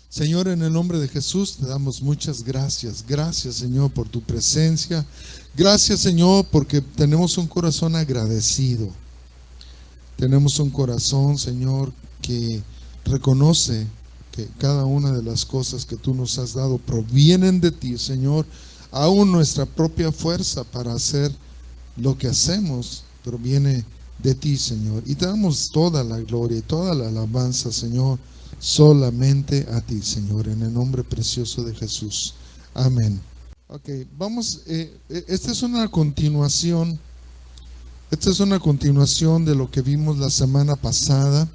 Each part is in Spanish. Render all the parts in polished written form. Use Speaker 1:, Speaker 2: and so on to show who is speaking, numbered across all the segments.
Speaker 1: Señor, en el nombre de Jesús te damos muchas gracias. Gracias, Señor, por tu presencia. Gracias, Señor, porque tenemos un corazón agradecido. Tenemos un corazón, Señor, que reconoce que cada una de las cosas que tú nos has dado provienen de ti, Señor. Aún nuestra propia fuerza para hacer lo que hacemos proviene de ti, Señor. Y te damos toda la gloria y toda la alabanza, Señor, solamente a ti, Señor, en el nombre precioso de Jesús. Amén. Ok, vamos, esta es una continuación. Esta es una continuación de lo que vimos la semana pasada.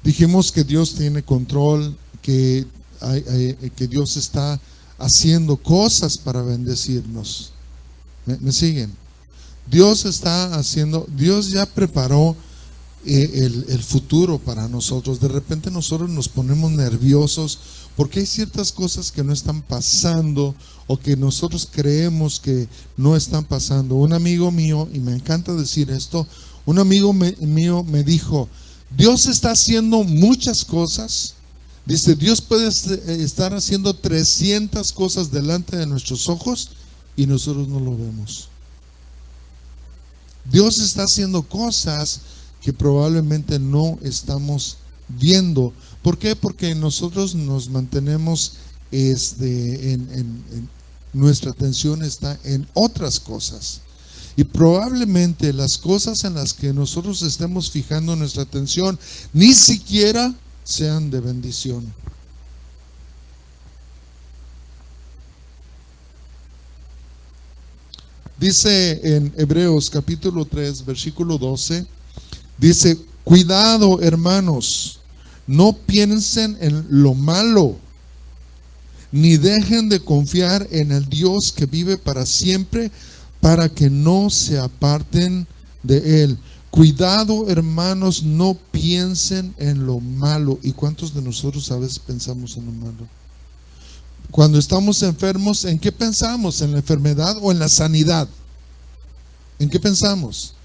Speaker 1: Dijimos que Dios tiene control, que Dios está haciendo cosas para bendecirnos. ¿Me siguen? Dios está haciendo, Dios ya preparó el futuro para nosotros. De repente nosotros nos ponemos nerviosos porque hay ciertas cosas que no están pasando o que nosotros creemos que no están pasando. Un amigo mío, y me encanta decir esto, un amigo mío me dijo: Dios está haciendo muchas cosas. Dice, Dios puede estar haciendo 300 cosas delante de nuestros ojos y nosotros no lo vemos. Dios está haciendo cosas que probablemente no estamos viendo. ¿Por qué? Porque nosotros nos mantenemos, nuestra atención está en otras cosas. Y probablemente las cosas en las que nosotros estemos fijando nuestra atención ni siquiera sean de bendición. Dice en Hebreos capítulo 3, versículo 12, dice: cuidado, hermanos, no piensen en lo malo, ni dejen de confiar en el Dios que vive para siempre, para que no se aparten de Él. Cuidado, hermanos, no piensen en lo malo. ¿Y cuántos de nosotros a veces pensamos en lo malo? Cuando estamos enfermos, ¿en qué pensamos? ¿En la enfermedad o en la sanidad? ¿En qué pensamos?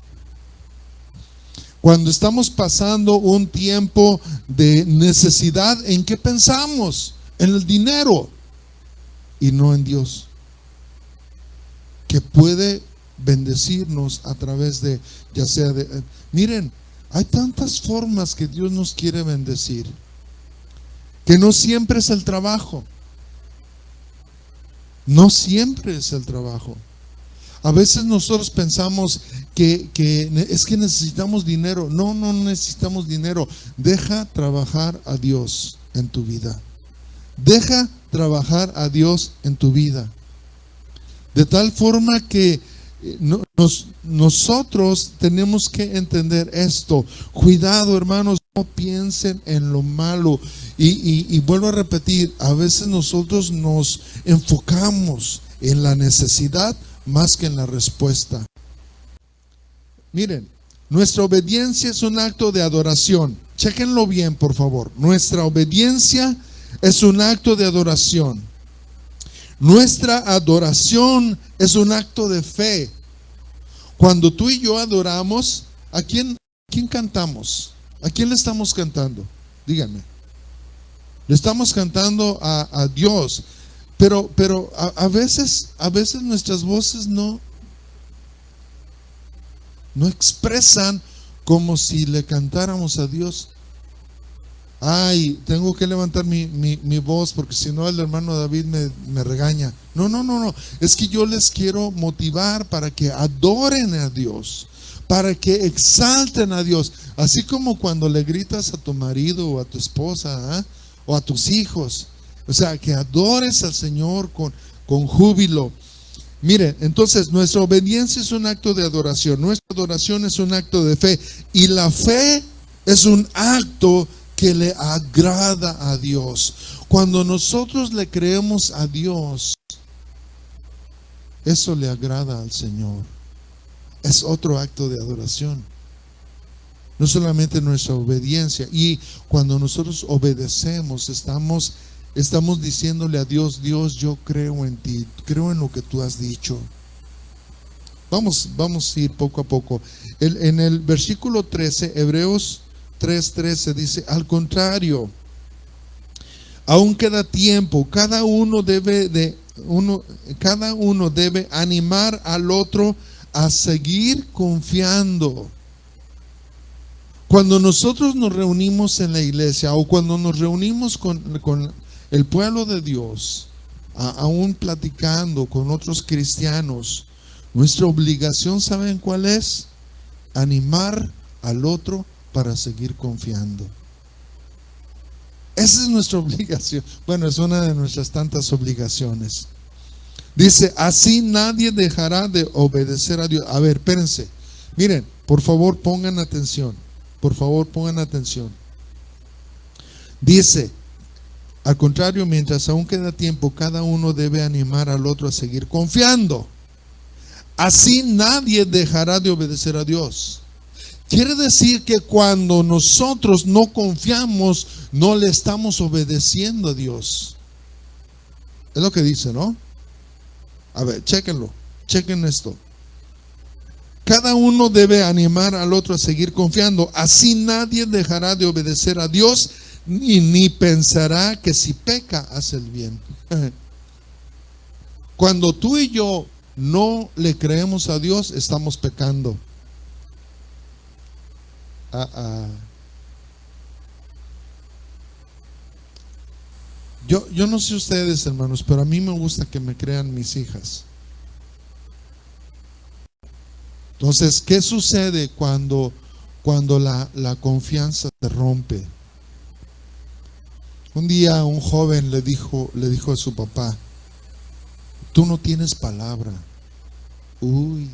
Speaker 1: Cuando estamos pasando un tiempo de necesidad, ¿en qué pensamos? En el dinero y no en Dios, que puede bendecirnos a través de, ya sea de, miren, hay tantas formas que Dios nos quiere bendecir, que no siempre es el trabajo. No siempre es el trabajo. A veces nosotros pensamos que es que necesitamos dinero. No necesitamos dinero. Deja trabajar a Dios en tu vida. Deja trabajar a Dios en tu vida. De tal forma que nosotros tenemos que entender esto. Cuidado, hermanos, no piensen en lo malo. Y vuelvo a repetir, a veces nosotros nos enfocamos en la necesidad más que en la respuesta. Miren, nuestra obediencia es un acto de adoración. Chéquenlo bien, por favor. Nuestra obediencia es un acto de adoración. Nuestra adoración es un acto de fe. Cuando tú y yo adoramos, ¿a quién cantamos? ¿A quién le estamos cantando? Díganme. Le estamos cantando a Dios. Pero a veces nuestras voces no expresan como si le cantáramos a Dios. Ay, tengo que levantar mi voz porque si no el hermano David me regaña. No. Es que yo les quiero motivar para que adoren a Dios, para que exalten a Dios. Así como cuando le gritas a tu marido o a tu esposa, o a tus hijos. O sea, que adores al Señor con júbilo. Miren, entonces nuestra obediencia es un acto de adoración. Nuestra adoración es un acto de fe. Y la fe es un acto que le agrada a Dios. Cuando nosotros le creemos a Dios, eso le agrada al Señor. Es otro acto de adoración. No solamente nuestra obediencia. Y cuando nosotros obedecemos, estamos diciéndole a Dios: Dios, yo creo en ti, creo en lo que tú has dicho. Vamos a ir poco a poco. En el versículo 13, Hebreos 3:13 dice: al contrario, aún queda tiempo. Cada uno debe animar al otro a seguir confiando. Cuando nosotros nos reunimos en la iglesia o cuando nos reunimos con el pueblo de Dios, aún platicando con otros cristianos, nuestra obligación, ¿saben cuál es? Animar al otro para seguir confiando. Esa es nuestra obligación. Bueno, es una de nuestras tantas obligaciones. Dice, así nadie dejará de obedecer a Dios. A ver, espérense. Miren, por favor pongan atención. Por favor pongan atención. Dice, al contrario, mientras aún queda tiempo, cada uno debe animar al otro a seguir confiando. Así nadie dejará de obedecer a Dios. Quiere decir que cuando nosotros no confiamos, no le estamos obedeciendo a Dios. Es lo que dice, ¿no? A ver, chéquenlo, chequen esto. Cada uno debe animar al otro a seguir confiando. Así nadie dejará de obedecer a Dios ni pensará que si peca hace el bien. Cuando tú y yo no le creemos a Dios, estamos pecando. Yo no sé ustedes, hermanos, pero a mí me gusta que me crean mis hijas. Entonces, ¿qué sucede cuando la confianza se rompe? Un día un joven le dijo a su papá, tú no tienes palabra. Uy.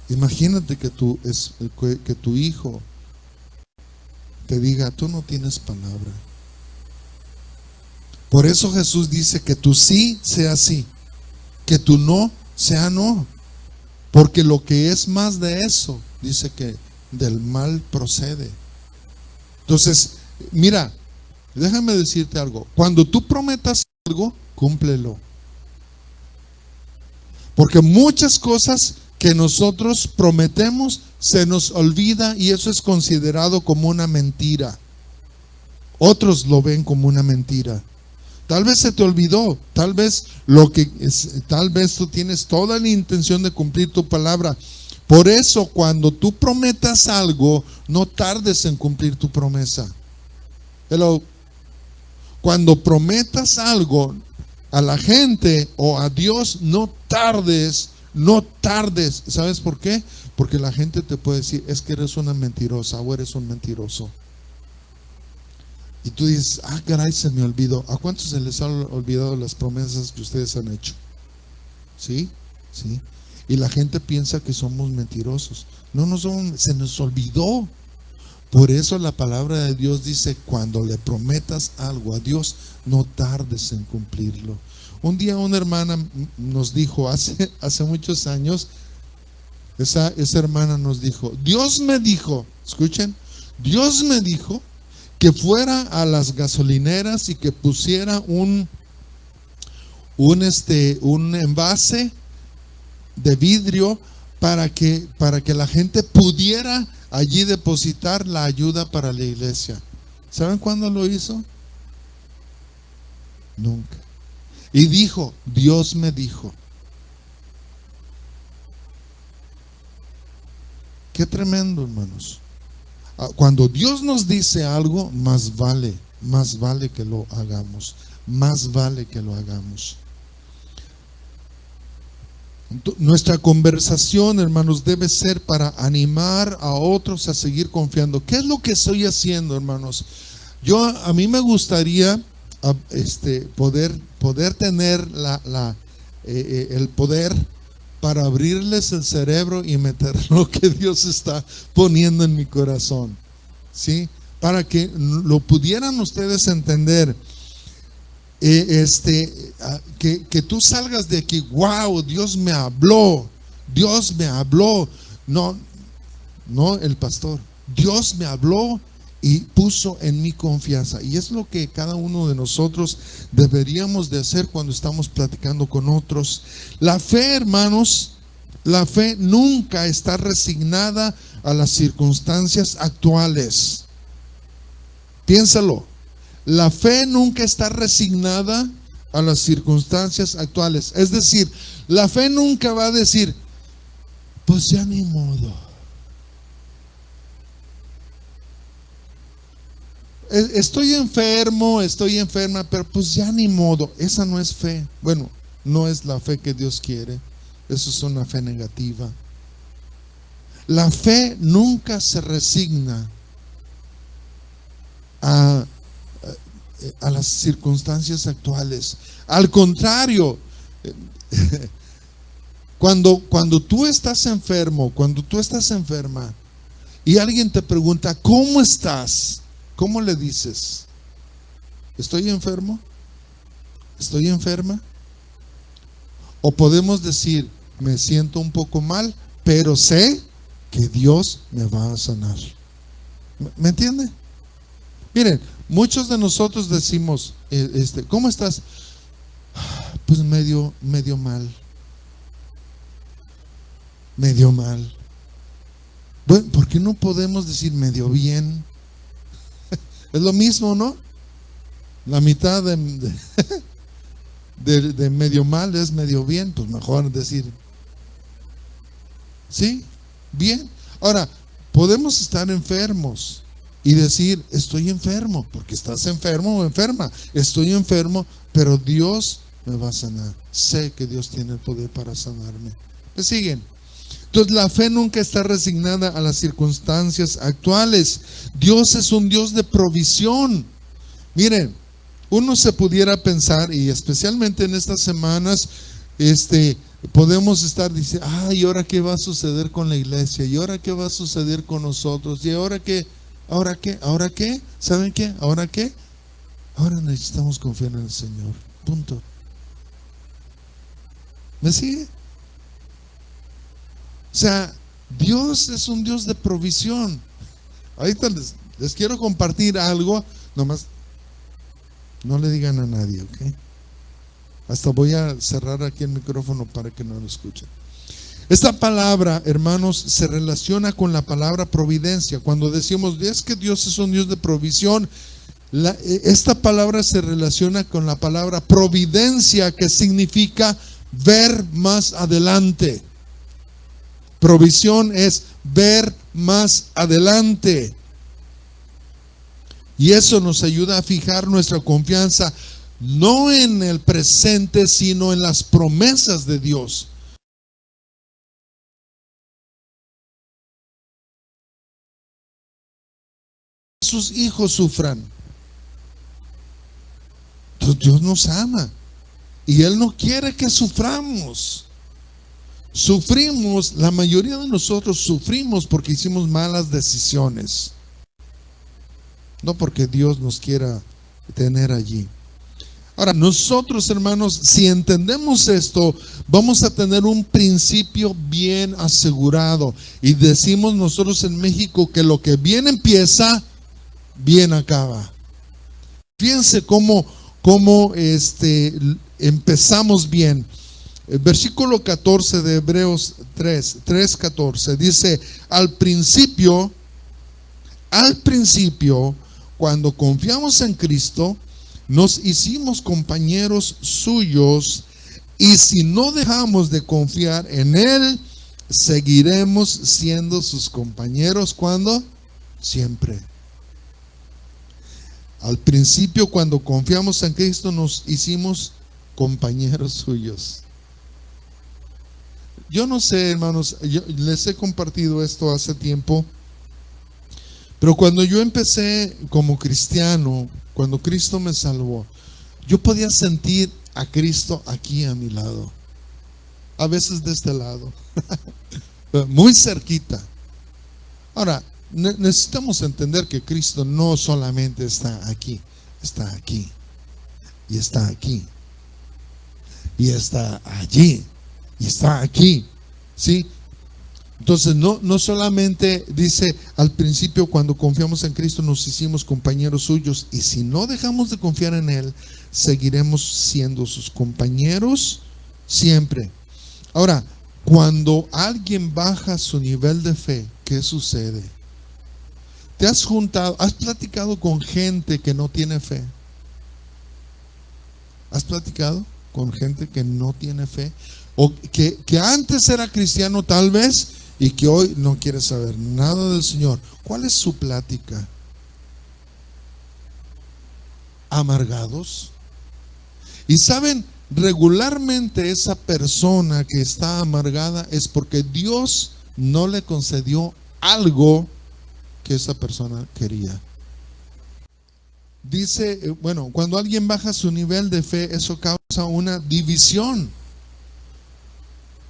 Speaker 1: Imagínate que tu hijo te diga, tú no tienes palabra. Por eso Jesús dice que tu sí sea sí, que tu no sea no, porque lo que es más de eso, dice que del mal procede. Entonces, mira, déjame decirte algo, cuando tú prometas algo, cúmplelo, porque muchas cosas que nosotros prometemos se nos olvida y eso es considerado como una mentira. Otros lo ven como una mentira. Tal vez se te olvidó, tal vez tú tienes toda la intención de cumplir tu palabra. Por eso cuando tú prometas algo, no tardes en cumplir tu promesa. Cuando prometas algo a la gente o a Dios, no tardes. ¿Sabes por qué? Porque la gente te puede decir, es que eres una mentirosa o eres un mentiroso. Y tú dices, caray, se me olvidó. ¿A cuántos se les han olvidado las promesas que ustedes han hecho? ¿Sí? ¿Sí? Y la gente piensa que somos mentirosos. No somos, se nos olvidó. Por eso la palabra de Dios dice, cuando le prometas algo a Dios, no tardes en cumplirlo. Un día una hermana nos dijo, hace muchos años, esa hermana nos dijo, Dios me dijo, escuchen, Dios me dijo que fuera a las gasolineras y que pusiera un envase de vidrio para que la gente pudiera allí depositar la ayuda para la iglesia. ¿Saben cuándo lo hizo? Nunca. Y dijo, Dios me dijo. Qué tremendo, hermanos. Cuando Dios nos dice algo, más vale que lo hagamos. Más vale que lo hagamos. Nuestra conversación, hermanos, debe ser para animar a otros a seguir confiando. ¿Qué es lo que estoy haciendo, hermanos? A mí me gustaría poder tener el poder para abrirles el cerebro y meter lo que Dios está poniendo en mi corazón, ¿sí? Para que lo pudieran ustedes entender. Que tú salgas de aquí, wow, Dios me habló. No el pastor, Dios me habló y puso en mí confianza. Y es lo que cada uno de nosotros deberíamos de hacer cuando estamos platicando con otros. La fe, hermanos, la fe nunca está resignada a las circunstancias actuales. Piénsalo. La fe nunca está resignada a las circunstancias actuales. Es decir, la fe nunca va a decir, pues ya ni modo. Estoy enfermo, estoy enferma, pero pues ya ni modo. Esa no es fe. Bueno, no es la fe que Dios quiere. Eso es una fe negativa. La fe nunca se resigna a las circunstancias actuales. Al contrario, cuando tú estás enfermo, cuando tú estás enferma y alguien te pregunta, ¿cómo estás? ¿Cómo le dices? ¿Estoy enfermo? ¿Estoy enferma? O podemos decir, me siento un poco mal, pero sé que Dios me va a sanar. ¿Me entiende? Miren, muchos de nosotros decimos, ¿cómo estás? Pues medio mal. Medio mal. Bueno, ¿por qué no podemos decir medio bien? Es lo mismo, ¿no? La mitad de medio mal es medio bien. Pues mejor decir, sí, bien. Ahora, podemos estar enfermos y decir, estoy enfermo, porque estás enfermo o enferma. Estoy enfermo, pero Dios me va a sanar. Sé que Dios tiene el poder para sanarme. ¿Me siguen? Entonces la fe nunca está resignada a las circunstancias actuales. Dios es un Dios de provisión. Miren, uno se pudiera pensar, y especialmente en estas semanas, podemos estar diciendo, ¿y ahora qué va a suceder con la iglesia? ¿Y ahora qué va a suceder con nosotros? ¿Y ahora qué? ¿Ahora qué? ¿Ahora qué? ¿Saben qué? ¿Ahora qué? Ahora necesitamos confiar en el Señor. Punto. ¿Me sigue? O sea, Dios es un Dios de provisión. Ahorita les quiero compartir algo, nomás no le digan a nadie, ¿ok? Hasta voy a cerrar aquí el micrófono para que no lo escuchen. Esta palabra, hermanos, se relaciona con la palabra providencia. Cuando decimos, es que Dios es un Dios de provisión, esta palabra se relaciona con la palabra providencia, que significa ver más adelante. Provisión es ver más adelante. Y eso nos ayuda a fijar nuestra confianza no en el presente, sino en las promesas de Dios. Sus hijos sufran. Entonces Dios nos ama y Él no quiere que suframos. Sufrimos, la mayoría de nosotros sufrimos porque hicimos malas decisiones, no porque Dios nos quiera tener allí. Ahora, nosotros, hermanos, si entendemos esto, vamos a tener un principio bien asegurado. Y decimos nosotros en México que lo que bien empieza, bien acaba. Fíjense cómo empezamos bien. El versículo 14 de Hebreos 3:14 dice, al principio, cuando confiamos en Cristo, nos hicimos compañeros suyos, y si no dejamos de confiar en Él, seguiremos siendo sus compañeros. ¿Cuándo? Siempre. Al principio, cuando confiamos en Cristo, nos hicimos compañeros suyos. Yo no sé, hermanos, yo les he compartido esto hace tiempo, pero cuando yo empecé como cristiano, cuando Cristo me salvó, yo podía sentir a Cristo aquí a mi lado, a veces de este lado, muy cerquita. Ahora, necesitamos entender que Cristo no solamente está aquí, y está aquí, y está allí, y está aquí, ¿sí? Entonces no solamente dice al principio, cuando confiamos en Cristo nos hicimos compañeros suyos, y si no dejamos de confiar en Él, seguiremos siendo sus compañeros siempre. Ahora, cuando alguien baja su nivel de fe, ¿qué sucede? ¿Te has platicado con gente que no tiene fe? ¿Has platicado con gente que no tiene fe? O que antes era cristiano tal vez y que hoy no quiere saber nada del Señor. ¿Cuál es su plática? Amargados. Y saben, regularmente esa persona que está amargada es porque Dios no le concedió algo que esa persona quería. Dice, bueno, cuando alguien baja su nivel de fe, eso causa una división.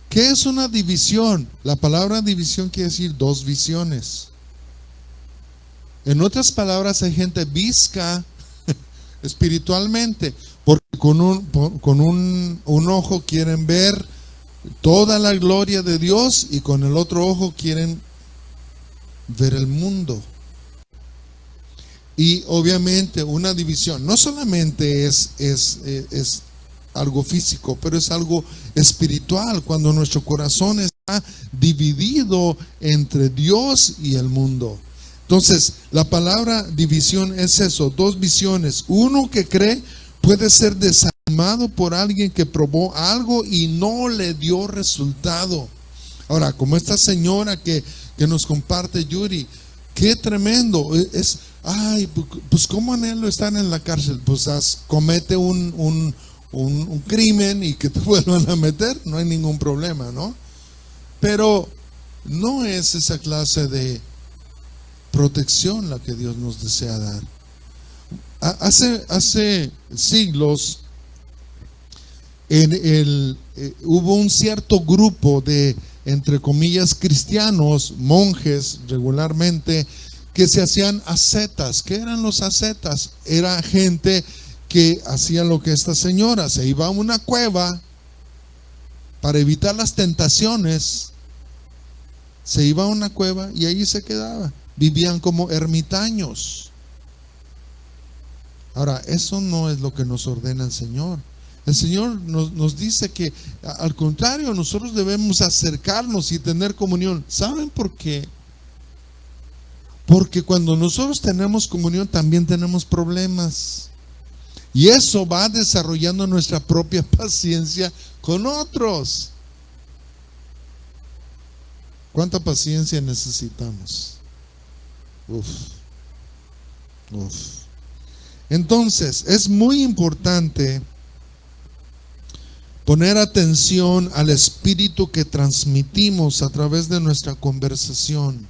Speaker 1: ¿Qué es una división? La palabra división quiere decir dos visiones. En otras palabras, hay gente visca espiritualmente, porque con un ojo quieren ver toda la gloria de Dios y con el otro ojo quieren ver el mundo. Y obviamente una división no solamente es algo físico, pero es algo espiritual, cuando nuestro corazón está dividido entre Dios y el mundo. Entonces, la palabra división es eso, dos visiones. Uno que cree puede ser desanimado por alguien que probó algo y no le dio resultado. Ahora, como esta señora que nos comparte Yuri, qué tremendo, ay, pues cómo anhelo estar en la cárcel. Pues comete un crimen y que te vuelvan a meter, no hay ningún problema, ¿no? Pero no es esa clase de protección la que Dios nos desea dar. Hace siglos hubo un cierto grupo de, entre comillas, cristianos, monjes regularmente, que se hacían ascetas. ¿Qué eran los ascetas? Era gente que hacía lo que esta señora, se iba a una cueva para evitar las tentaciones, se iba a una cueva y ahí se quedaba. Vivían como ermitaños. Ahora, eso no es lo que nos ordena el Señor. El Señor nos dice que, al contrario, nosotros debemos acercarnos y tener comunión. ¿Saben por qué? Porque cuando nosotros tenemos comunión también tenemos problemas. Y eso va desarrollando nuestra propia paciencia con otros. ¿Cuánta paciencia necesitamos? Entonces, es muy importante poner atención al espíritu que transmitimos a través de nuestra conversación,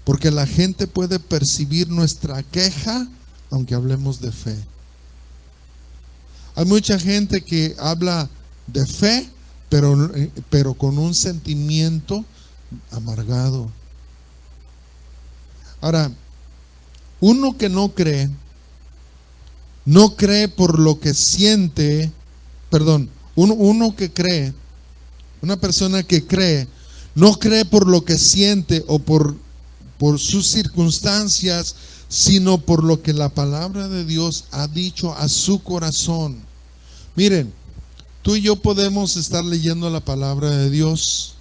Speaker 1: porque la gente puede percibir nuestra queja aunque hablemos de fe. Hay mucha gente que habla de fe, pero con un sentimiento amargado. Ahora, uno que no cree por lo que siente, uno que cree, una persona que cree, no cree por lo que siente o por sus circunstancias, sino por lo que la palabra de Dios ha dicho a su corazón. Miren, tú y yo podemos estar leyendo la palabra de Dios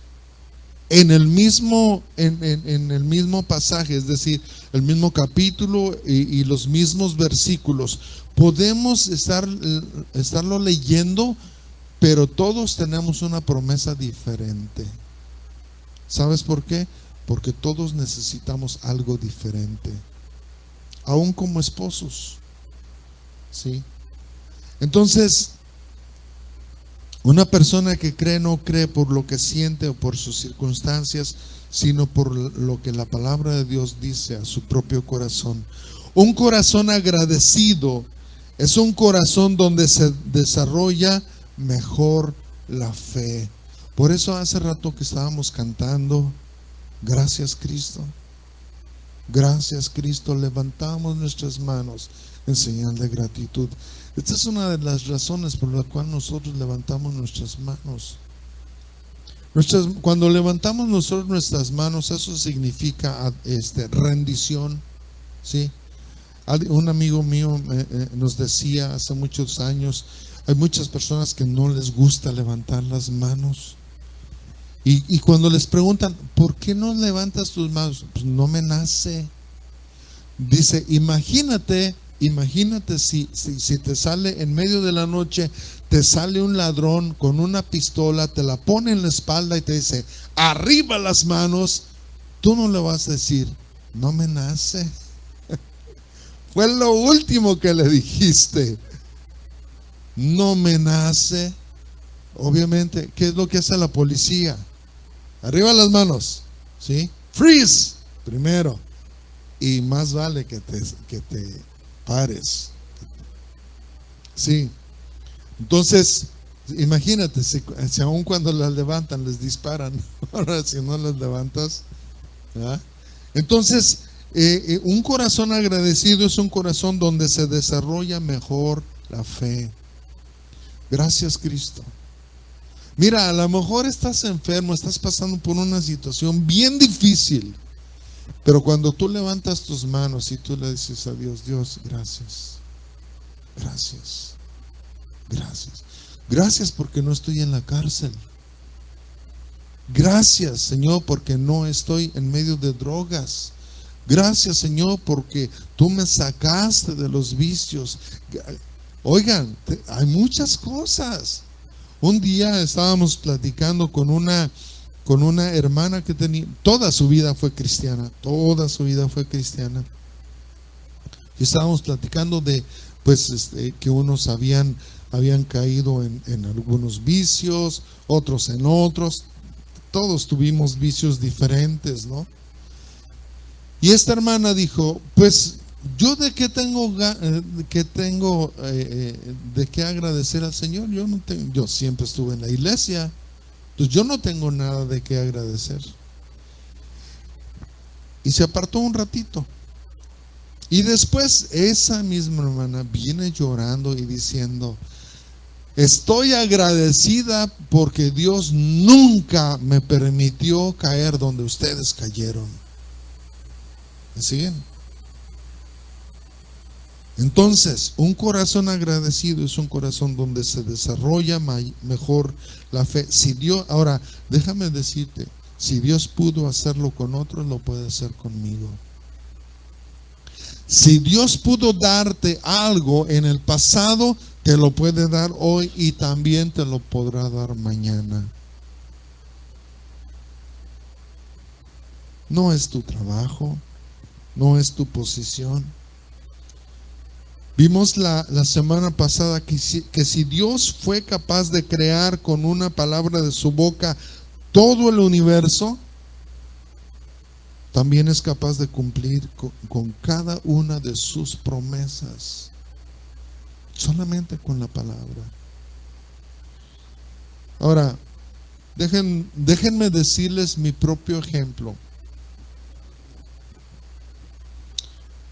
Speaker 1: en el mismo pasaje, es decir, el mismo capítulo y los mismos versículos. Podemos estarlo leyendo, pero todos tenemos una promesa diferente. ¿Sabes por qué? Porque todos necesitamos algo diferente, aún como esposos, ¿sí? Entonces, una persona que cree no cree por lo que siente o por sus circunstancias, sino por lo que la palabra de Dios dice a su propio corazón. Un corazón agradecido es un corazón donde se desarrolla mejor la fe. Por eso hace rato que estábamos cantando, gracias Cristo, gracias Cristo, levantamos nuestras manos en señal de gratitud. Esta es una de las razones por la cual nosotros levantamos nuestras manos. Cuando levantamos nosotros nuestras manos, eso significa rendición, ¿sí? Un amigo mío nos decía hace muchos años, hay muchas personas que no les gusta levantar las manos. Y cuando les preguntan, ¿por qué no levantas tus manos? Pues no me nace. Dice, imagínate si te sale en medio de la noche, te sale un ladrón con una pistola, te la pone en la espalda y te dice, arriba las manos. Tú no le vas a decir, no me nace. Fue lo último que le dijiste. No me nace. Obviamente, ¿qué es lo que hace la policía? Arriba las manos, ¿sí? Freeze, primero. Y más vale que te pares. Sí. Entonces, imagínate, si aun cuando las levantan, les disparan. Ahora, si no las levantas, ¿verdad? Entonces, un corazón agradecido es un corazón donde se desarrolla mejor la fe. Gracias, Cristo. Mira, a lo mejor estás enfermo, estás pasando por una situación bien difícil, pero cuando tú levantas tus manos y tú le dices a Dios, Dios, gracias, gracias, gracias, gracias porque no estoy en la cárcel. Gracias, Señor, porque no estoy en medio de drogas. Gracias, Señor, porque tú me sacaste de los vicios. Oigan, hay muchas cosas. Un día estábamos platicando con una hermana que tenía, toda su vida fue cristiana, y estábamos platicando de, pues, que unos habían caído en algunos vicios, otros en otros. Todos tuvimos vicios diferentes, ¿no? Y esta hermana dijo, pues, yo de qué tengo de qué agradecer al Señor. Yo siempre estuve en la iglesia, entonces yo no tengo nada de qué agradecer. Y se apartó un ratito. Y después esa misma hermana viene llorando y diciendo, estoy agradecida porque Dios nunca me permitió caer donde ustedes cayeron. ¿Me siguen? Entonces, un corazón agradecido es un corazón donde se desarrolla mejor la fe. Ahora, déjame decirte, si Dios pudo hacerlo con otros, lo puede hacer conmigo. Si Dios pudo darte algo en el pasado, te lo puede dar hoy y también te lo podrá dar mañana. No es tu trabajo, no es tu posición. Vimos la semana pasada que si Dios fue capaz de crear con una palabra de su boca todo el universo, también es capaz de cumplir con cada una de sus promesas, solamente con la palabra. Ahora, déjenme decirles mi propio ejemplo.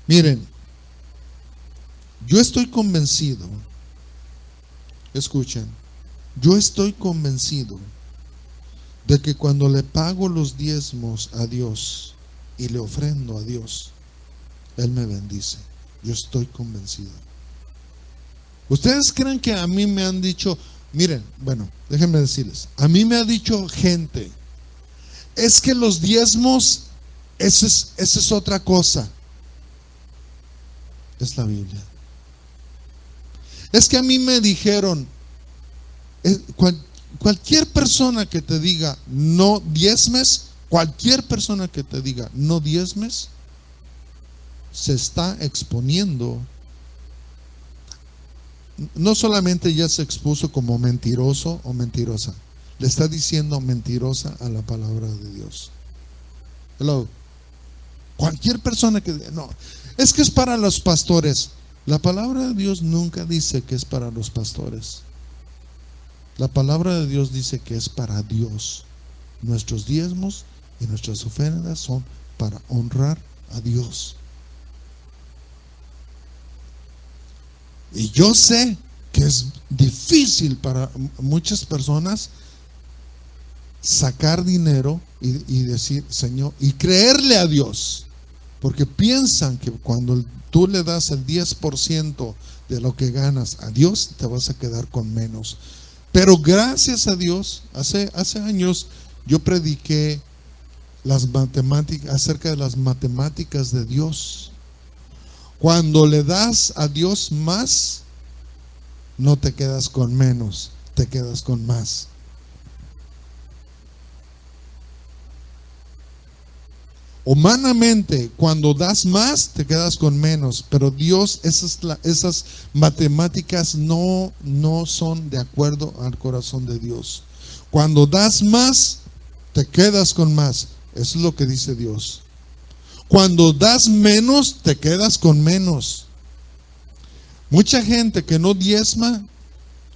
Speaker 1: Miren, yo estoy convencido, escuchen, yo estoy convencido de que cuando le pago los diezmos a Dios y le ofrendo a Dios, Él me bendice. Yo estoy convencido. ¿Ustedes creen que a mí me han dicho, miren, bueno, déjenme decirles, a mí me ha dicho gente, es que los diezmos, esa es otra cosa? Es la Biblia. Es que a mí me dijeron, cualquier persona que te diga no diezmes, se está exponiendo. No solamente ya se expuso como mentiroso o mentirosa, le está diciendo mentirosa a la palabra de Dios. Hello. Cualquier persona que diga, no, es que es para los pastores. La palabra de Dios nunca dice que es para los pastores. La palabra de Dios dice que es para Dios. Nuestros diezmos y nuestras ofrendas son para honrar a Dios. Y yo sé que es difícil para muchas personas sacar dinero y decir, Señor, y creerle a Dios, porque piensan que cuando tú le das el 10% de lo que ganas a Dios, te vas a quedar con menos. Pero gracias a Dios, hace años yo prediqué las matemáticas, acerca de las matemáticas de Dios. Cuando le das a Dios más, no te quedas con menos, te quedas con más. Humanamente, cuando das más, te quedas con menos, pero Dios, esas matemáticas no son de acuerdo al corazón de Dios. Cuando das más, te quedas con más. Eso es lo que dice Dios. Cuando das menos, te quedas con menos. Mucha gente que no diezma,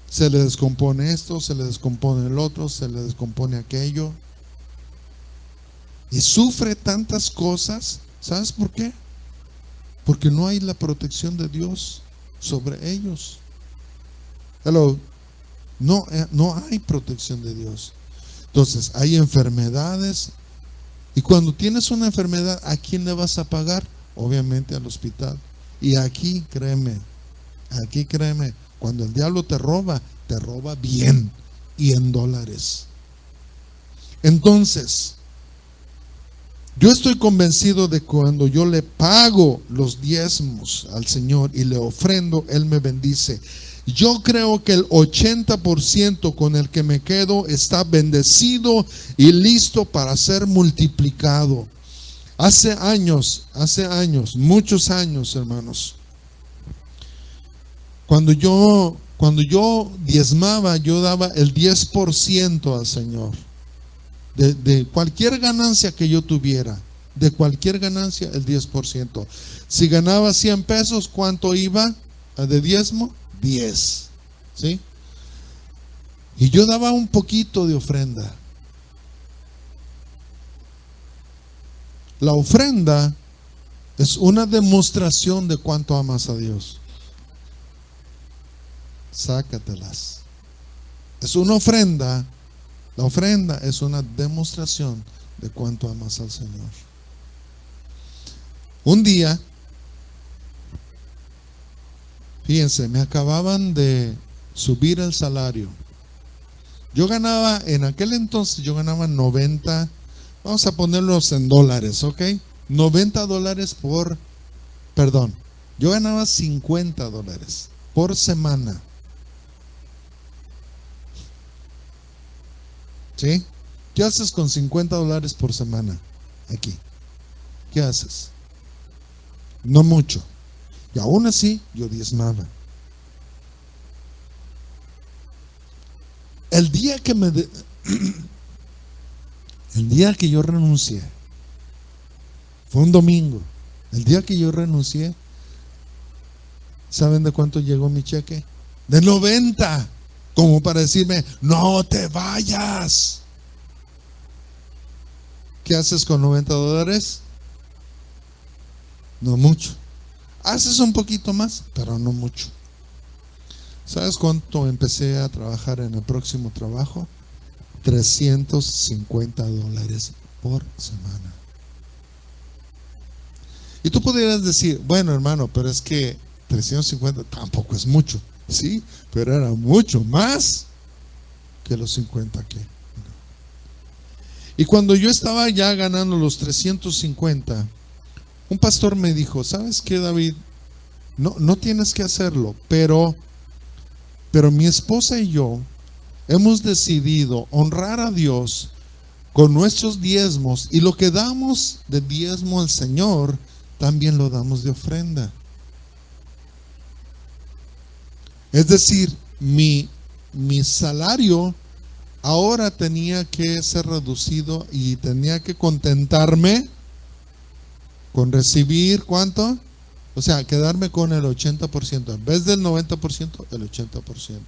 Speaker 1: se le descompone esto, se le descompone el otro, se le descompone aquello. Y sufre tantas cosas. ¿Sabes por qué? Porque no hay la protección de Dios sobre ellos. Hello. No hay protección de Dios. Entonces hay enfermedades. Y cuando tienes una enfermedad, ¿a quién le vas a pagar? Obviamente al hospital. Y aquí créeme, cuando el diablo te roba bien y en dólares. Entonces, yo estoy convencido de que cuando yo le pago los diezmos al Señor y le ofrendo, Él me bendice. Yo creo que el 80% con el que me quedo está bendecido y listo para ser multiplicado. Hace años, muchos años, hermanos, cuando yo diezmaba, yo daba el 10% al Señor. De cualquier ganancia que yo tuviera, de cualquier ganancia, el 10%. Si ganaba 100 pesos, ¿cuánto iba de diezmo? 10. ¿Sí? Y yo daba un poquito de ofrenda. La ofrenda es una demostración de cuánto amas a Dios. Sácatelas. Es una ofrenda. La ofrenda es una demostración de cuánto amas al Señor. Un día, fíjense, me acababan de subir el salario. Yo ganaba, en aquel entonces, yo ganaba 90, vamos a ponerlos en dólares, ¿ok? $90 yo ganaba $50 por semana. ¿Sí? ¿Qué haces con $50 por semana aquí? ¿Qué haces? No mucho. Y aún así yo diezmaba. El día que yo renuncié, fue un domingo. El día que yo renuncié, ¿saben de cuánto llegó mi cheque? De 90. Como para decirme, no te vayas. ¿Qué haces con $90? No mucho. Haces un poquito más, pero no mucho. ¿Sabes cuánto empecé a trabajar en el próximo trabajo? $350 por semana. Y tú podrías decir, bueno, hermano, pero es que 350 tampoco es mucho. Sí, pero era mucho más que los 50 que. Y cuando yo estaba ya ganando los 350, un pastor me dijo, ¿sabes qué, David? No tienes que hacerlo, pero mi esposa y yo hemos decidido honrar a Dios con nuestros diezmos, y lo que damos de diezmo al Señor, también lo damos de ofrenda. Es decir, mi salario ahora tenía que ser reducido y tenía que contentarme con recibir ¿cuánto? O sea, quedarme con el 80%, en vez del 90%, el 80%.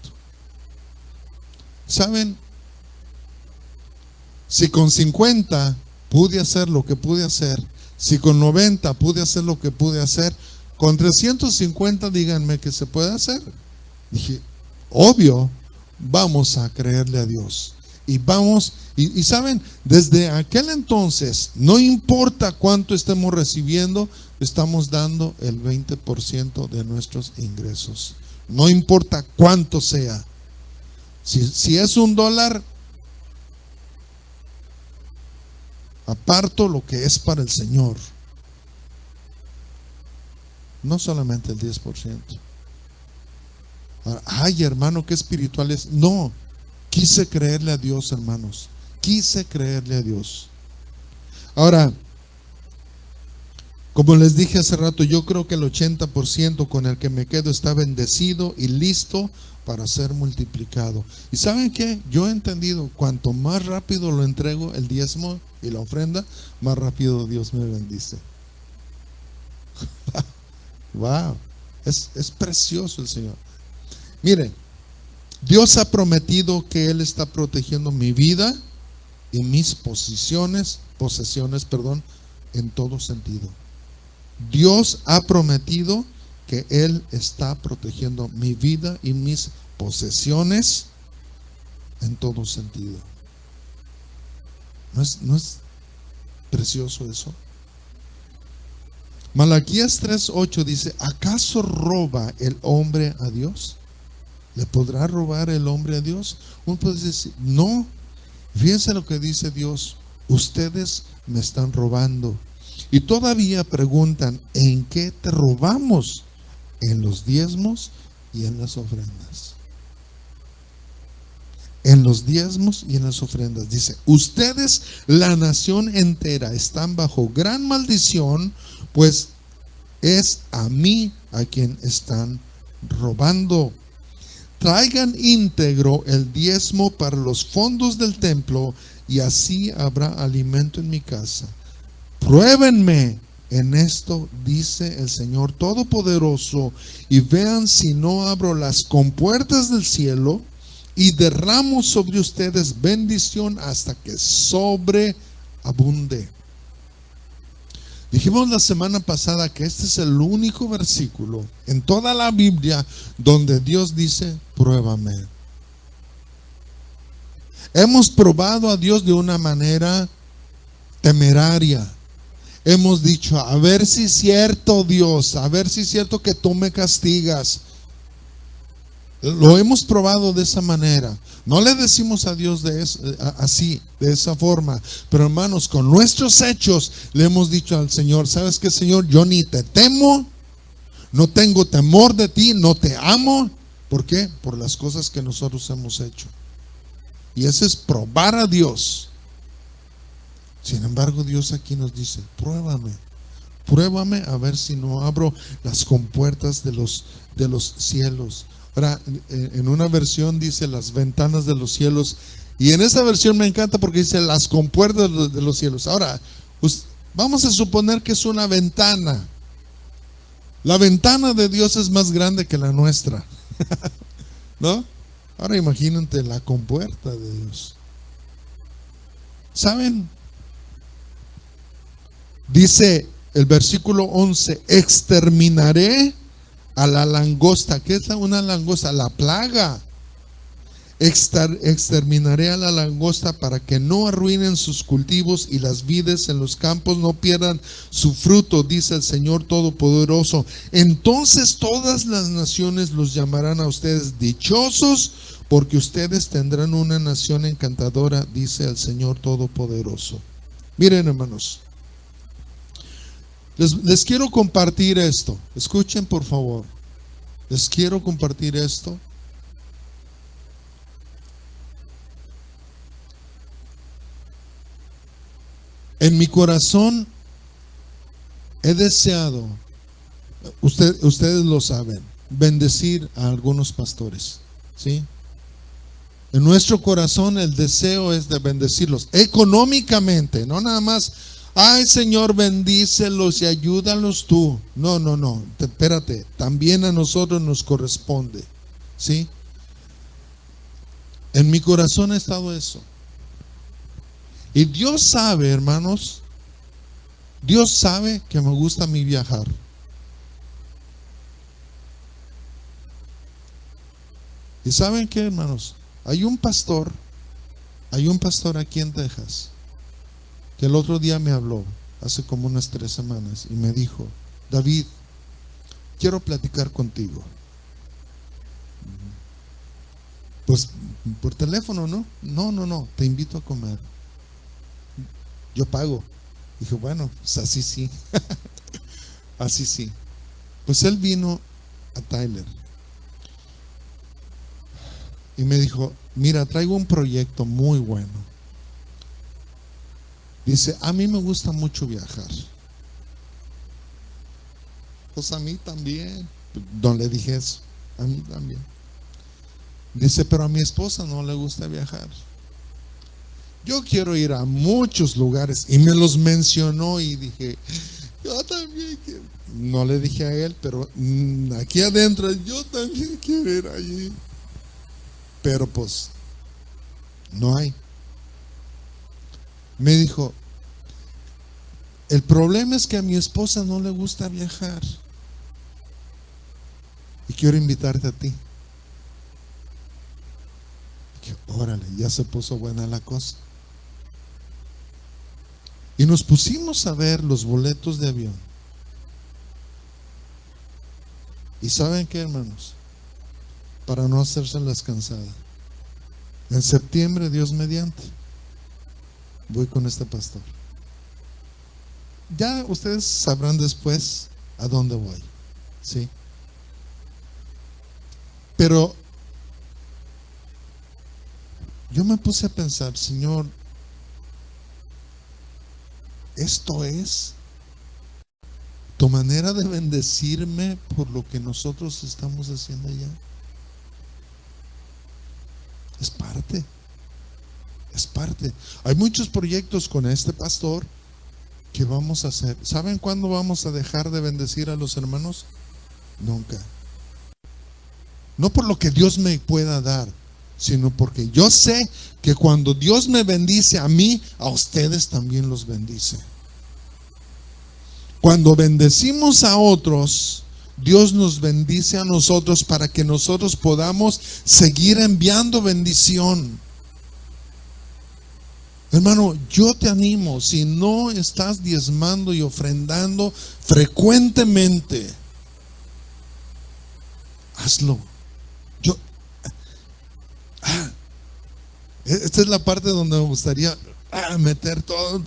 Speaker 1: ¿Saben? Si con 50 pude hacer lo que pude hacer, si con 90 pude hacer lo que pude hacer, con 350 díganme que se puede hacer. Dije, obvio, vamos a creerle a Dios. Y vamos, y saben, desde aquel entonces, no importa cuánto estemos recibiendo, estamos dando el 20% de nuestros ingresos. No importa cuánto sea. Si es $1, aparto lo que es para el Señor. no solamente el 10%. Ay, hermano, qué espiritual es. No, quise creerle a Dios, hermanos. Quise creerle a Dios. Ahora, como les dije hace rato, yo creo que el 80% con el que me quedo está bendecido y listo para ser multiplicado. ¿Y saben qué? Yo he entendido, cuanto más rápido lo entrego, el diezmo y la ofrenda, más rápido Dios me bendice. Wow, es precioso el Señor. Mire, Dios ha prometido que Él está protegiendo mi vida y mis posesiones, en todo sentido. Dios ha prometido que Él está protegiendo mi vida y mis posesiones en todo sentido. ¿No es precioso eso? Malaquías 3:8 dice: ¿acaso roba el hombre a Dios? ¿Le podrá robar el hombre a Dios? Uno puede decir, no. Fíjense lo que dice Dios: ustedes me están robando. Y todavía preguntan, ¿en qué te robamos? En los diezmos y en las ofrendas. En los diezmos y en las ofrendas. Dice: ustedes, la nación entera, están bajo gran maldición, pues es a mí a quien están robando. Traigan íntegro el diezmo para los fondos del templo, y así habrá alimento en mi casa. Pruébenme en esto, dice el Señor Todopoderoso, y vean si no abro las compuertas del cielo y derramo sobre ustedes bendición hasta que sobreabunde. Dijimos la semana pasada que este es el único versículo en toda la Biblia donde Dios dice: pruébame. Hemos probado a Dios de una manera temeraria. Hemos dicho: a ver si es cierto, Dios, a ver si es cierto que tú me castigas. Lo hemos probado de esa manera. No le decimos a Dios así, de esa forma. Pero hermanos, con nuestros hechos le hemos dicho al Señor: ¿sabes qué, Señor? Yo ni te temo, no tengo temor de ti, no te amo. ¿Por qué? Por las cosas que nosotros hemos hecho. Y eso es probar a Dios. Sin embargo, Dios aquí nos dice: pruébame. Pruébame a ver si no abro las compuertas de los cielos. Ahora, en una versión dice las ventanas de los cielos, y en esta versión me encanta porque dice las compuertas de los cielos. Ahora, vamos a suponer que es una ventana. La ventana de Dios es más grande que la nuestra, ¿no? Ahora imagínate la compuerta de Dios. ¿Saben? Dice el versículo 11: exterminaré a la langosta. ¿Qué es una langosta? La plaga. Exterminaré a la langosta para que no arruinen sus cultivos, y las vides en los campos no pierdan su fruto, dice el Señor Todopoderoso. Entonces todas las naciones los llamarán a ustedes dichosos, porque ustedes tendrán una nación encantadora, dice el Señor Todopoderoso. Miren, hermanos, les quiero compartir esto. Escuchen, por favor. Les quiero compartir esto. En mi corazón he deseado, ustedes lo saben, bendecir a algunos pastores, ¿sí? En nuestro corazón el deseo es de bendecirlos económicamente, no nada más: ay, Señor, bendícelos y ayúdalos tú. No, espérate, también a nosotros nos corresponde, ¿sí? En mi corazón ha estado eso. Y Dios sabe, hermanos, Dios sabe que me gusta a mí viajar. ¿Y saben qué, hermanos? Hay un pastor aquí en Texas, que el otro día me habló, hace como unas 3 semanas, y me dijo: David, quiero platicar contigo. Pues por teléfono, ¿no? No, te invito a comer. Yo pago. Dije, bueno, pues así sí. Así sí. Pues él vino a Tyler y me dijo, mira, traigo un proyecto muy bueno. Dice, a mí me gusta mucho viajar. Pues a mí también. No le dije eso, a mí también. Dice, pero a mi esposa no le gusta viajar. Yo quiero ir a muchos lugares. Y me los mencionó y dije, yo también quiero. No le dije a él, pero aquí adentro yo también quiero ir allí. Pero pues no hay. Me dijo, el problema es que a mi esposa no le gusta viajar. Y quiero invitarte a ti. Dije, órale, ya se puso buena la cosa. Y nos pusimos a ver los boletos de avión. ¿Y saben qué, hermanos? Para no hacérselas cansada, en septiembre, Dios mediante, voy con este pastor. Ya ustedes sabrán después a dónde voy, ¿sí? Pero yo me puse a pensar, Señor, esto es tu manera de bendecirme por lo que nosotros estamos haciendo allá. Es parte. Es parte. Hay muchos proyectos con este pastor que vamos a hacer. ¿Saben cuándo vamos a dejar de bendecir a los hermanos? Nunca. No por lo que Dios me pueda dar, sino porque yo sé que cuando Dios me bendice a mí, a ustedes también los bendice. Cuando bendecimos a otros, Dios nos bendice a nosotros para que nosotros podamos seguir enviando bendición. Hermano, yo te animo, si no estás diezmando y ofrendando frecuentemente, hazlo. Esta es la parte donde me gustaría meter todo,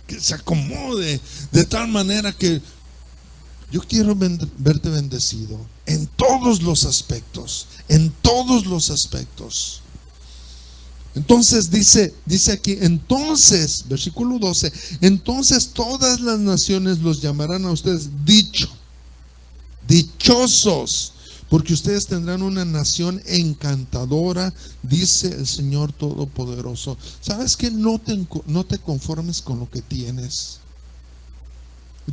Speaker 1: que se acomode de tal manera que yo quiero verte bendecido en todos los aspectos, en todos los aspectos. Entonces dice aquí, entonces, versículo 12, entonces todas las naciones los llamarán a ustedes dichosos, porque ustedes tendrán una nación encantadora, dice el Señor Todopoderoso. ¿Sabes qué? No te conformes con lo que tienes.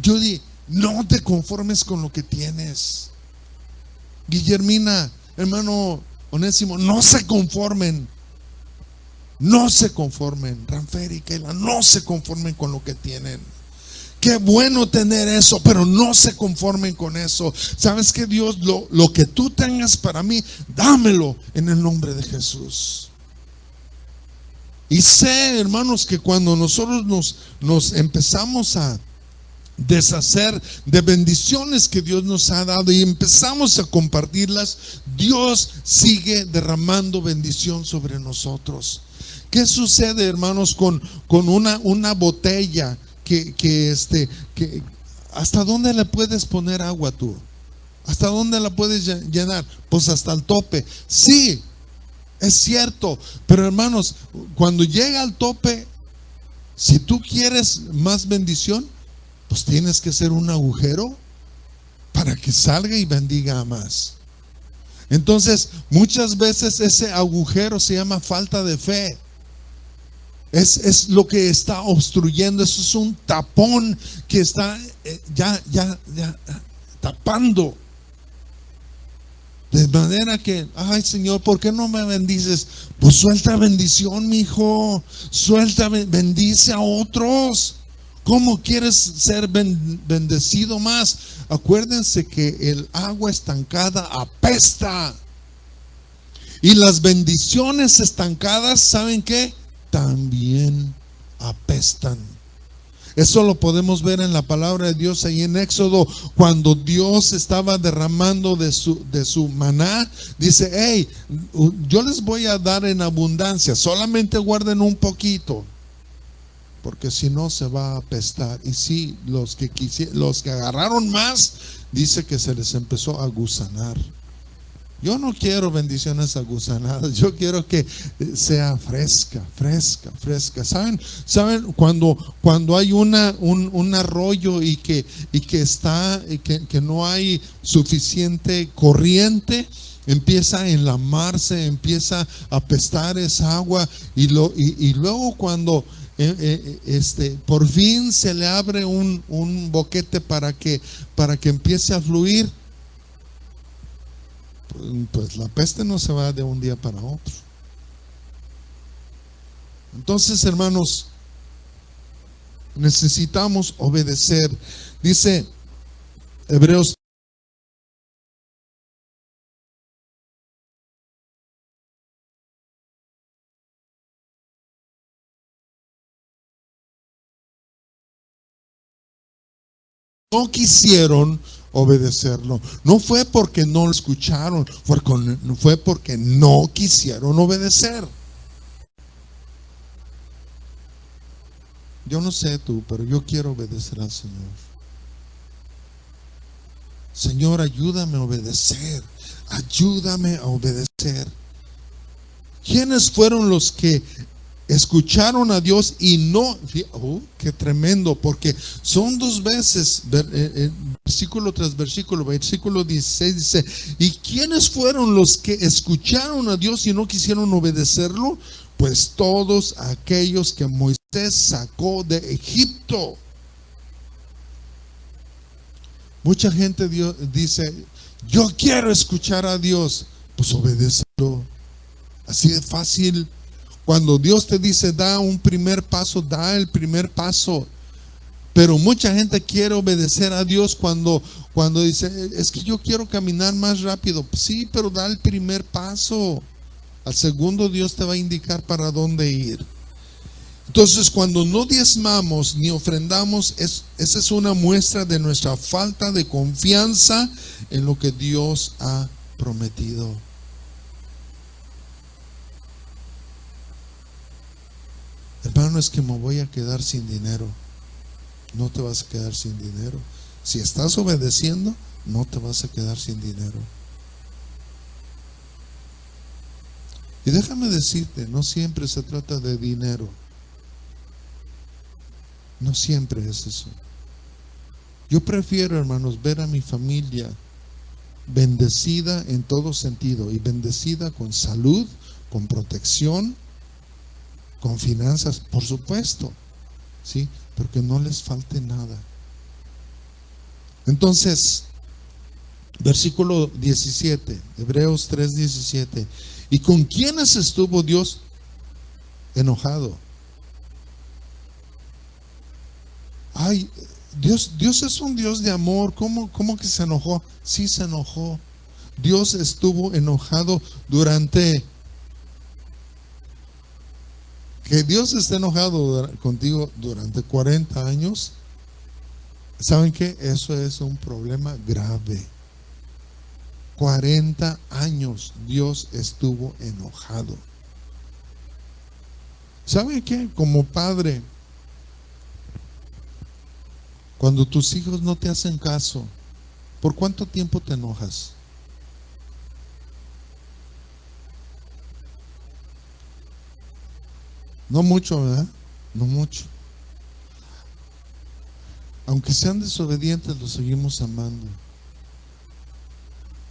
Speaker 1: Judy, no te conformes con lo que tienes. Guillermina, hermano Onésimo, no se conformen. No se conformen. Ranferi, Keila, no se conformen con lo que tienen. Qué bueno tener eso, pero no se conformen con eso. ¿Sabes qué, Dios? Lo que tú tengas para mí, dámelo en el nombre de Jesús. Y sé, hermanos, que cuando nosotros nos empezamos a deshacer de bendiciones que Dios nos ha dado y empezamos a compartirlas, Dios sigue derramando bendición sobre nosotros. ¿Qué sucede, hermanos, con una botella? Que ¿hasta dónde le puedes poner agua tú? ¿Hasta dónde la puedes llenar? Pues hasta el tope. Sí, es cierto, pero hermanos, cuando llega al tope, si tú quieres más bendición, pues tienes que hacer un agujero para que salga y bendiga a más. Entonces, muchas veces ese agujero se llama falta de fe. Es lo que está obstruyendo. Eso es un tapón que está ya tapando. De manera que, ay Señor, ¿por qué no me bendices? Pues suelta bendición, mi hijo. Suelta, bendice a otros. ¿Cómo quieres ser bendecido más? Acuérdense que el agua estancada apesta. Y las bendiciones estancadas, ¿saben qué? También apestan. Eso lo podemos ver en la palabra de Dios ahí en Éxodo, cuando Dios estaba derramando de su maná. Dice, hey, yo les voy a dar en abundancia, solamente guarden un poquito, porque si no se va a apestar. Y sí, los que agarraron más, dice que se les empezó a gusanar. Yo no quiero bendiciones agusanadas, yo quiero que sea fresca, fresca, fresca. ¿Saben cuando hay un arroyo y que no hay suficiente corriente? Empieza a enlamarse, empieza a apestar esa agua, y luego cuando por fin se le abre un boquete para que empiece a fluir, pues la peste no se va de un día para otro. Entonces, hermanos, necesitamos obedecer. Dice Hebreos: no quisieron obedecerlo. No fue porque no lo escucharon, fue porque no quisieron obedecer. Yo no sé tú, pero yo quiero obedecer al Señor. Señor, ayúdame a obedecer. Ayúdame a obedecer. ¿Quiénes fueron los que escucharon a Dios y no? Qué tremendo, porque son dos veces, versículo tras versículo. Versículo 16 dice: ¿y quiénes fueron los que escucharon a Dios y no quisieron obedecerlo? Pues todos aquellos que Moisés sacó de Egipto. Mucha gente dice: yo quiero escuchar a Dios. Pues obedécelo. Así de fácil. Cuando Dios te dice da un primer paso, da el primer paso. Pero mucha gente quiere obedecer a Dios cuando dice: es que yo quiero caminar más rápido. Sí, pero da el primer paso. Al segundo Dios te va a indicar para dónde ir. Entonces, cuando no diezmamos ni ofrendamos, esa es una muestra de nuestra falta de confianza en lo que Dios ha prometido. Hermano, es que me voy a quedar sin dinero. No te vas a quedar sin dinero. Si estás obedeciendo, no te vas a quedar sin dinero. Y déjame decirte, no siempre se trata de dinero. No siempre es eso. Yo prefiero, hermanos, ver a mi familia bendecida en todo sentido, y bendecida con salud, con protección, con finanzas, por supuesto, ¿sí? Pero que no les falte nada. Entonces, versículo 17, Hebreos 3:17. ¿Y con quiénes estuvo Dios enojado? Ay, Dios es un Dios de amor. ¿Cómo que se enojó? Sí, se enojó. Dios estuvo enojado durante... Que Dios esté enojado contigo durante 40 años, ¿saben qué? Eso es un problema grave. 40 años Dios estuvo enojado. ¿Saben qué? Como padre, cuando tus hijos no te hacen caso, ¿por cuánto tiempo te enojas? No mucho, ¿verdad? No mucho. Aunque sean desobedientes, los seguimos amando.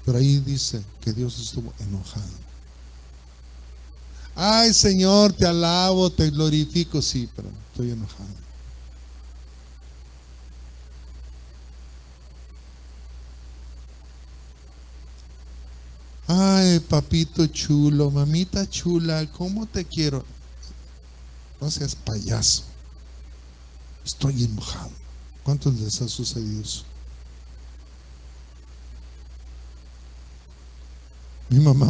Speaker 1: Pero ahí dice que Dios estuvo enojado. Ay, Señor, te alabo, te glorifico. Sí, pero estoy enojado. Ay, papito chulo, mamita chula, ¿cómo te quiero? No seas payaso. Estoy enojado. ¿Cuántos les ha sucedido eso? Mi mamá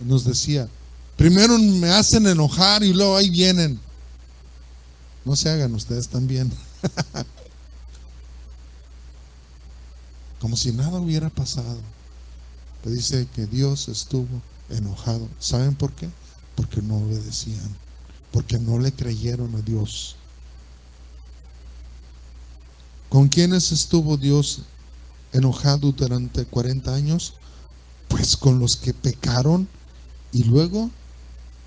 Speaker 1: nos decía, primero me hacen enojar y luego ahí vienen. No se hagan ustedes también. Como si nada hubiera pasado. Pero dice que Dios estuvo enojado. ¿Saben por qué? Porque no obedecían. Porque no le creyeron a Dios. ¿Con quiénes estuvo Dios enojado durante 40 años? Pues con los que pecaron y luego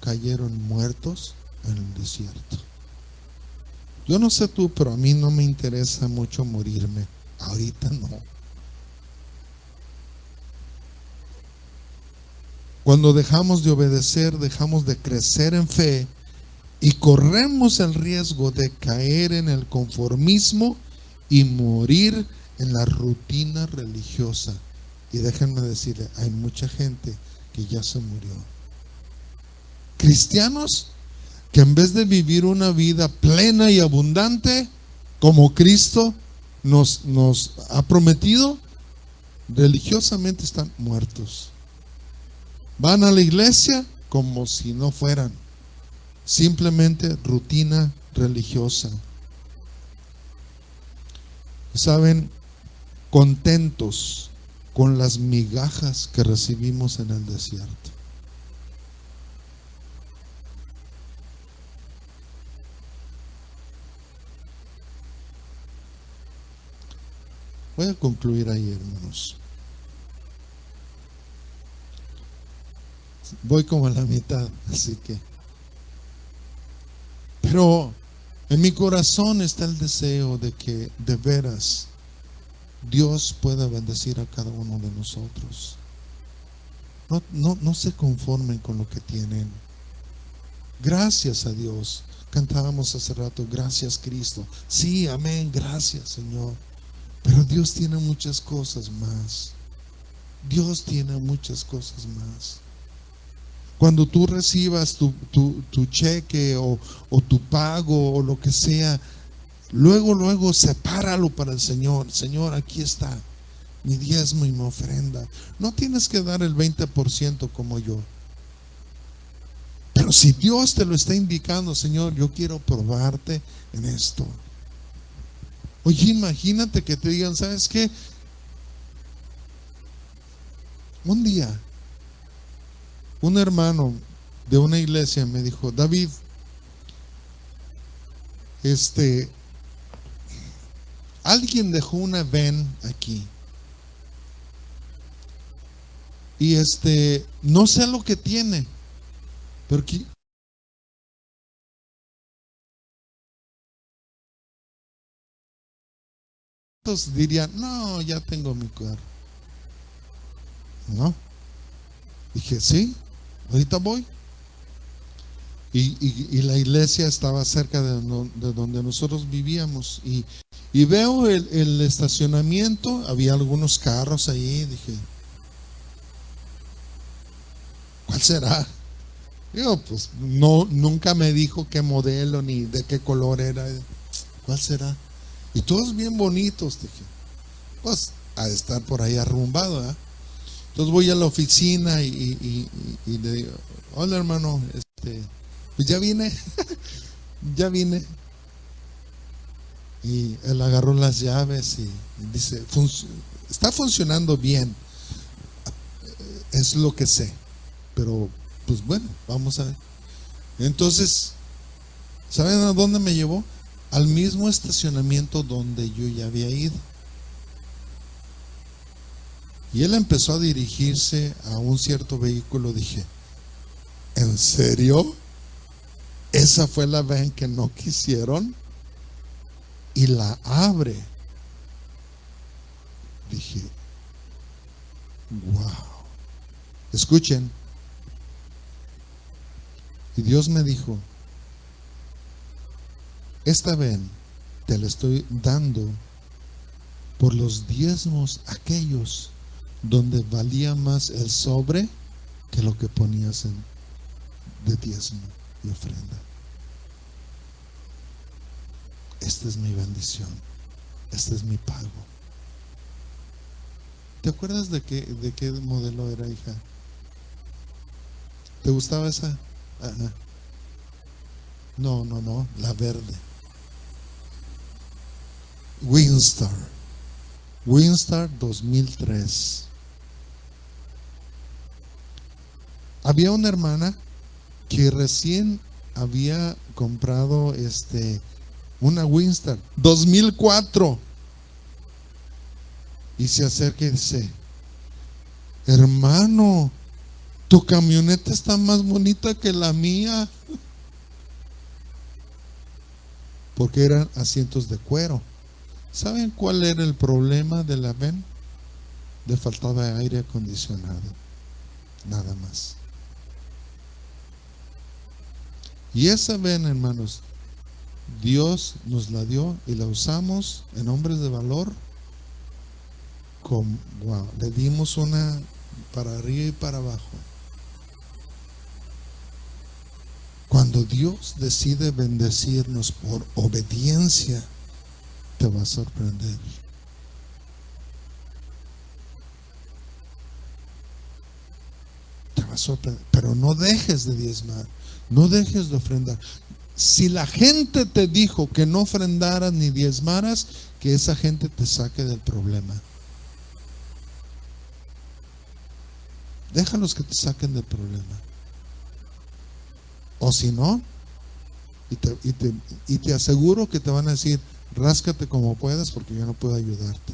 Speaker 1: cayeron muertos en el desierto. Yo no sé tú, pero a mí no me interesa mucho morirme. Ahorita no. Cuando dejamos de obedecer, dejamos de crecer en fe y corremos el riesgo de caer en el conformismo y morir en la rutina religiosa. Y déjenme decirle, hay mucha gente que ya se murió. Cristianos que en vez de vivir una vida plena y abundante como Cristo nos ha prometido, religiosamente están muertos. Van a la iglesia como si no fueran, simplemente rutina religiosa. Saben, contentos con las migajas que recibimos en el desierto. Voy a concluir ahí, hermanos. Voy como a la mitad, así que. Pero en mi corazón está el deseo de que de veras Dios pueda bendecir a cada uno de nosotros. No se conformen con lo que tienen. Gracias a Dios. Cantábamos hace rato, gracias Cristo. Sí, amén, gracias Señor. Pero Dios tiene muchas cosas más. Dios tiene muchas cosas más. Cuando tú recibas tu cheque o tu pago o lo que sea, luego sepáralo para el Señor. Señor, aquí está mi diezmo y mi ofrenda. No tienes que dar el 20% como yo. Pero si Dios te lo está indicando, Señor, yo quiero probarte en esto. Oye, imagínate que te digan, ¿sabes qué? Un día, un hermano de una iglesia me dijo, David, alguien dejó una van aquí. Y no sé lo que tiene, pero dirían, no, ya tengo mi carro. No. Dije, sí, ahorita voy. Y la iglesia estaba cerca de donde nosotros vivíamos. Y veo el estacionamiento, había algunos carros ahí. Dije, ¿cuál será? Digo, pues nunca me dijo qué modelo ni de qué color era. ¿Cuál será? Y todos bien bonitos. Dije, pues ha de estar por ahí arrumbado, ¿eh? Entonces voy a la oficina y le digo, hola hermano, pues ya vine, ya vine. Y él agarró las llaves y dice, está funcionando bien, es lo que sé, pero pues bueno, vamos a ver. Entonces, ¿saben a dónde me llevó? Al mismo estacionamiento donde yo ya había ido. Y él empezó a dirigirse a un cierto vehículo. Dije, ¿en serio? ¿Esa fue la van que no quisieron? Y la abre. Dije, wow. Escuchen. Y Dios me dijo, esta van te la estoy dando por los diezmos aquellos donde valía más el sobre que lo que ponías de diezmo y ofrenda. Esta es mi bendición, este es mi pago. ¿Te acuerdas de qué modelo era, hija? ¿Te gustaba esa? No, la verde. Windstar 2003. Había una hermana que recién había comprado una Windstar 2004. y se acerca y dice: hermano, tu camioneta está más bonita que la mía. Porque eran asientos de cuero. ¿Saben cuál era el problema de la van? Le faltaba aire acondicionado, nada más. Y esa van, hermanos, Dios nos la dio y la usamos en hombres de valor. Le dimos una para arriba y para abajo. Cuando Dios decide bendecirnos por obediencia, te va a sorprender. Te va a sorprender. Pero no dejes de diezmar, no dejes de ofrendar. Si la gente te dijo que no ofrendaras ni diezmaras, que esa gente te saque del problema. Déjalos que te saquen del problema. O si no, y te aseguro que te van a decir: ráscate como puedas porque yo no puedo ayudarte.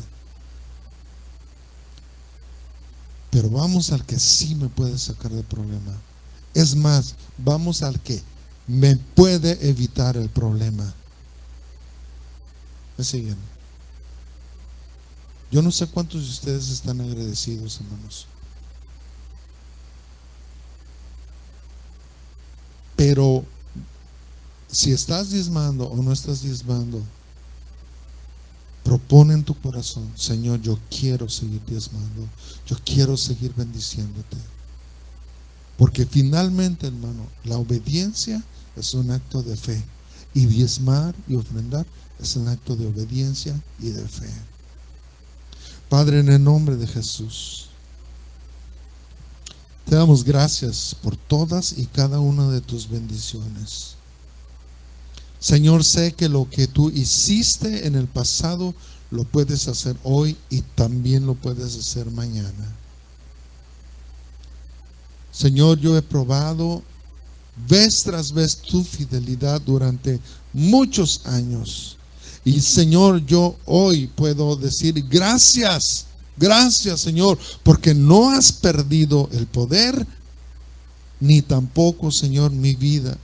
Speaker 1: Pero vamos al que sí me puede sacar del problema. Es más, vamos al que me puede evitar el problema. ¿Me siguen? Yo no sé cuántos de ustedes están agradecidos, hermanos. Pero si estás diezmando o no estás diezmando, propone en tu corazón: Señor, yo quiero seguir diezmando, yo quiero seguir bendiciéndote. Porque finalmente, hermano, la obediencia es un acto de fe, y diezmar y ofrendar es un acto de obediencia y de fe. Padre, en el nombre de Jesús, te damos gracias por todas y cada una de tus bendiciones. Señor, sé que lo que tú hiciste en el pasado lo puedes hacer hoy y también lo puedes hacer mañana. Señor, yo he probado vez tras vez tu fidelidad durante muchos años. Y Señor, yo hoy puedo decir gracias. Gracias, Señor, porque no has perdido el poder, ni tampoco, Señor, mi vida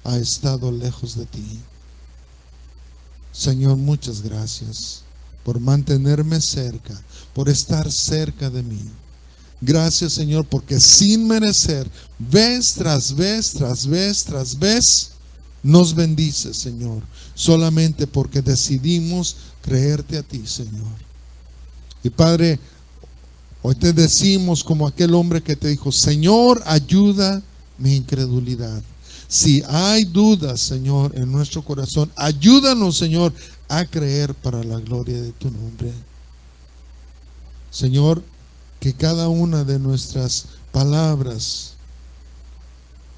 Speaker 1: ha estado lejos de ti. Señor, muchas gracias por mantenerme cerca, por estar cerca de mí. Gracias, Señor, porque sin merecer, vez tras vez, tras vez, tras vez, nos bendices, Señor, solamente porque decidimos creerte a ti, Señor. Y Padre, hoy te decimos como aquel hombre que te dijo: Señor, ayuda mi incredulidad. Si hay dudas, Señor, en nuestro corazón, ayúdanos, Señor, a creer para la gloria de tu nombre. Señor, que cada una de nuestras palabras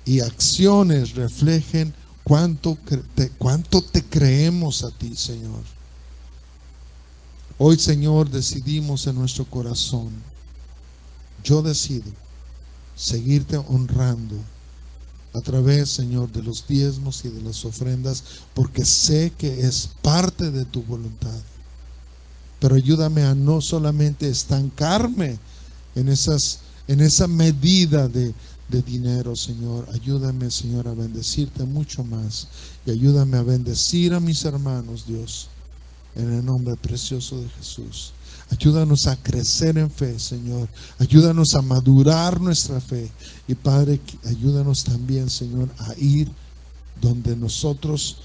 Speaker 1: y acciones reflejen cuánto te creemos a ti, Señor. Hoy, Señor, decidimos en nuestro corazón: yo decido seguirte honrando a través, Señor, de los diezmos y de las ofrendas, porque sé que es parte de tu voluntad. Pero ayúdame a no solamente estancarme en esa medida de dinero, Señor. Ayúdame, Señor, a bendecirte mucho más, y ayúdame a bendecir a mis hermanos, Dios, en el nombre precioso de Jesús. Ayúdanos a crecer en fe, Señor. Ayúdanos a madurar nuestra fe. Y Padre, ayúdanos también, Señor, a ir donde nosotros,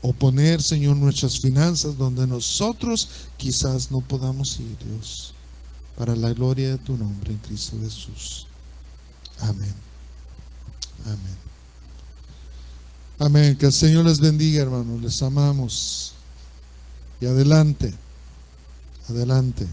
Speaker 1: o poner, Señor, nuestras finanzas donde nosotros quizás no podamos ir, Dios, para la gloria de tu nombre en Cristo Jesús. Amén. Amén. Amén. Que el Señor les bendiga, hermanos. Les amamos. Y adelante. Adelante.